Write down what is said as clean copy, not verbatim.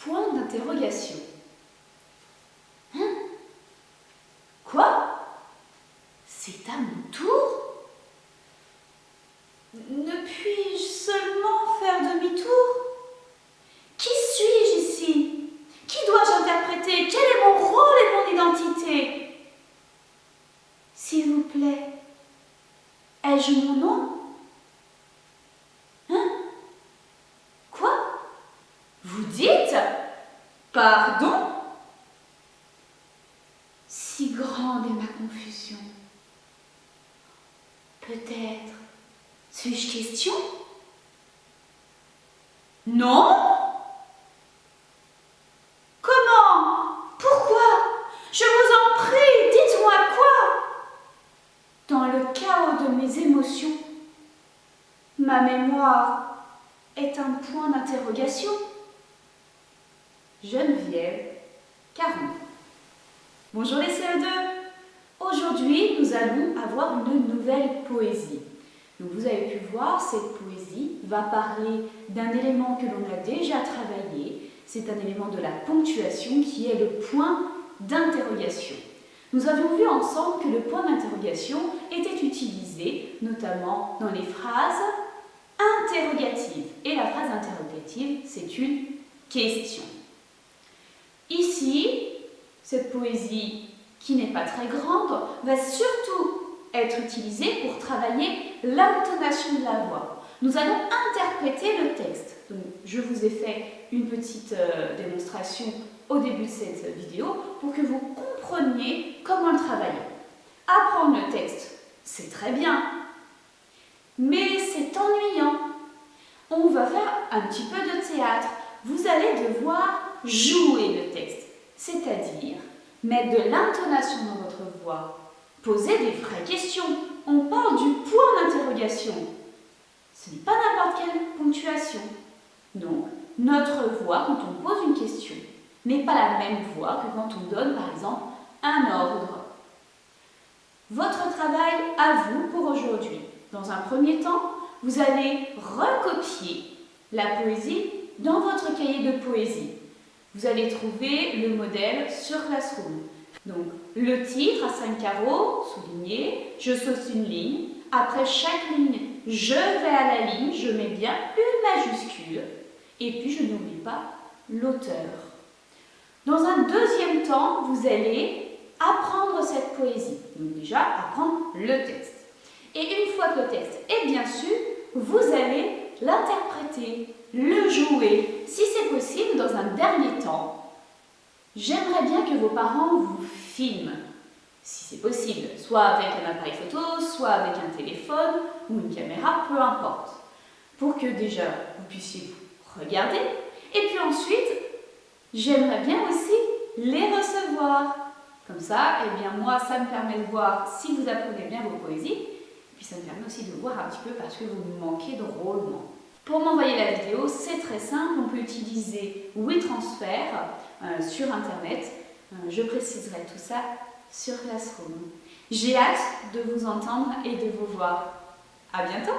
Point d'interrogation. Hein? Quoi? C'est à mon tour? Ne puis-je seulement faire demi-tour? Qui suis-je ici? Qui dois-je interpréter? Quel est mon rôle et mon identité? S'il vous plaît, ai-je mon nom? Hein? Quoi? Vous dites? Pardon? Si grande est ma confusion. Peut-être suis-je question? Non? Comment? Pourquoi? Je vous en prie, dites-moi quoi? Dans le chaos de mes émotions, ma mémoire est un point d'interrogation. Geneviève Caron. Bonjour les CE2. Aujourd'hui, nous allons avoir une nouvelle poésie. Donc, vous avez pu voir, cette poésie va parler d'un élément que l'on a déjà travaillé. C'est un élément de la ponctuation qui est le point d'interrogation. Nous avions vu ensemble que le point d'interrogation était utilisé notamment dans les phrases interrogatives. Et la phrase interrogative, c'est une question. Ici, cette poésie qui n'est pas très grande va surtout être utilisée pour travailler l'intonation de la voix. Nous allons interpréter le texte. Donc, je vous ai fait une petite démonstration au début de cette vidéo pour que vous compreniez comment le travailler. Apprendre le texte, c'est très bien, mais c'est ennuyant. On va faire un petit peu de théâtre. Vous allez devoir jouer le texte, c'est-à-dire mettre de l'intonation dans votre voix, poser des vraies questions. On parle du point d'interrogation. Ce n'est pas n'importe quelle ponctuation. Donc, notre voix, quand on pose une question, n'est pas la même voix que quand on donne, par exemple, un ordre. Votre travail à vous pour aujourd'hui. Dans un premier temps, vous allez recopier la poésie dans votre cahier de poésie. Vous allez trouver le modèle sur Classroom. Donc, le titre à 5 carreaux, souligné, je sauce une ligne. Après chaque ligne, je vais à la ligne, je mets bien une majuscule. Et puis, je n'oublie pas l'auteur. Dans un deuxième temps, vous allez apprendre cette poésie. Donc déjà, apprendre le texte. Et une fois que le texte est bien su, vous allez l'interpréter, le jouer. Si c'est possible, dans un dernier temps, j'aimerais bien que vos parents vous filment. Si c'est possible, soit avec un appareil photo, soit avec un téléphone ou une caméra, peu importe. Pour que déjà, vous puissiez vous regarder. Et puis ensuite, j'aimerais bien aussi les recevoir. Comme ça, eh bien moi, ça me permet de voir si vous apprenez bien vos poésies. Et puis ça me permet aussi de voir un petit peu parce que vous me manquez drôlement. Pour m'envoyer la vidéo, c'est très simple. On peut utiliser WeTransfer sur Internet. Je préciserai tout ça sur Classroom. J'ai hâte de vous entendre et de vous voir. À bientôt!